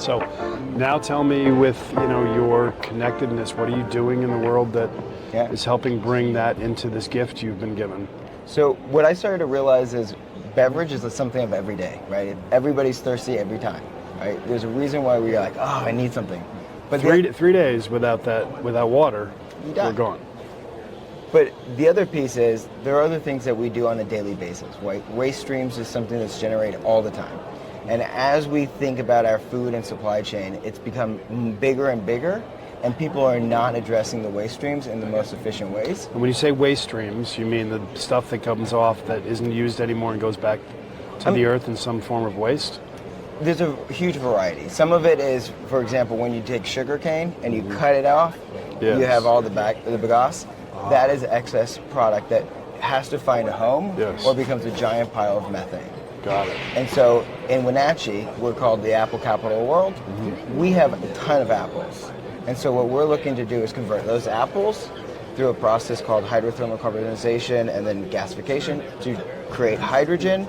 So now tell me, with your connectedness, what are you doing in the world that is helping bring that into this gift you've been given? So what I started to realize is beverage is something of every day, right? Everybody's thirsty every time, right? There's a reason why we're like, oh, I need something. But 3 days without water, we're gone. But the other piece is there are other things that we do on a daily basis, right? Waste streams is something that's generated all the time. And as we think about our food and supply chain, it's become bigger and bigger, and people are not addressing the waste streams in the most efficient ways. And when you say waste streams, you mean the stuff that comes off that isn't used anymore and goes back to the earth in some form of waste? There's a huge variety. Some of it is, for example, when you take sugar cane and you cut it off, you have all the bagasse. That is excess product that has to find a home or becomes a giant pile of methane. Got it. And so in Wenatchee, we're called the apple capital of the world. We have a ton of apples. And so what we're looking to do is convert those apples through a process called hydrothermal carbonization and then gasification to create hydrogen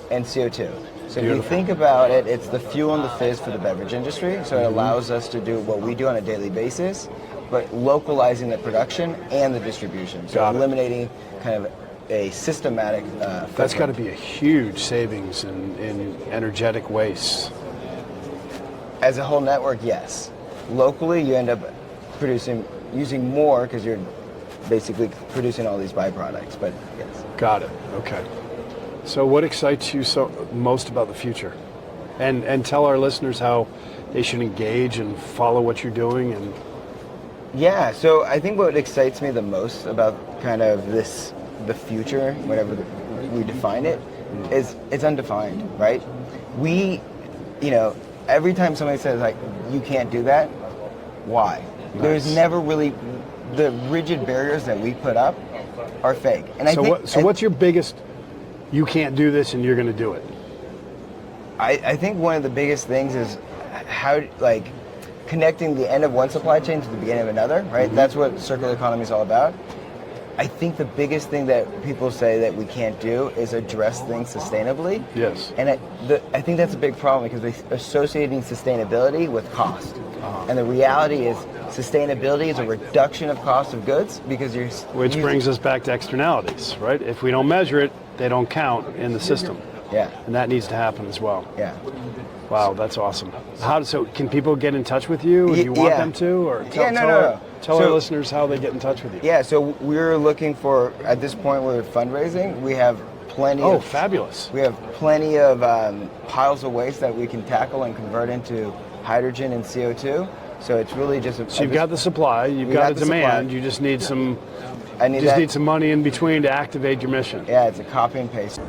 and CO2. So if you think about it, it's the fuel and the fizz for the beverage industry. So it allows us to do what we do on a daily basis, but localizing the production and the distribution. So eliminating kind of a systematic That's got to be a huge savings in energetic waste. As a whole network, yes. Locally, you end up using more because you're basically producing all these byproducts, but yes. Got it, okay. So what excites you most about the future? And tell our listeners how they should engage and follow what you're doing. And yeah, so I think what excites me the most about kind of the future, whatever we define it, is it's undefined, right? Every time somebody says like, you can't do that, why? Nice. There's never really, the rigid barriers that we put up are fake. And what's your biggest, you can't do this and you're going to do it? I think one of the biggest things is how, like, connecting the end of one supply chain to the beginning of another, right? That's what circular economy is all about. I think the biggest thing that people say that we can't do is address things sustainably. Yes. And I think that's a big problem because they're associating sustainability with cost. And the reality is sustainability is a reduction of cost of goods because Which brings us back to externalities, right? If we don't measure it, they don't count in the system. Yeah. And that needs to happen as well. Yeah. Wow, that's awesome. So can people get in touch with you? Do you want them to? Or tell our listeners how they get in touch with you. Yeah, so we're looking for, at this point we're fundraising, we have plenty of... Oh, fabulous. We have plenty of piles of waste that we can tackle and convert into hydrogen and CO2. So it's really just... So you've got the supply, you've got the demand, you just need some... need some money in between to activate your mission. Yeah, it's a copy and paste.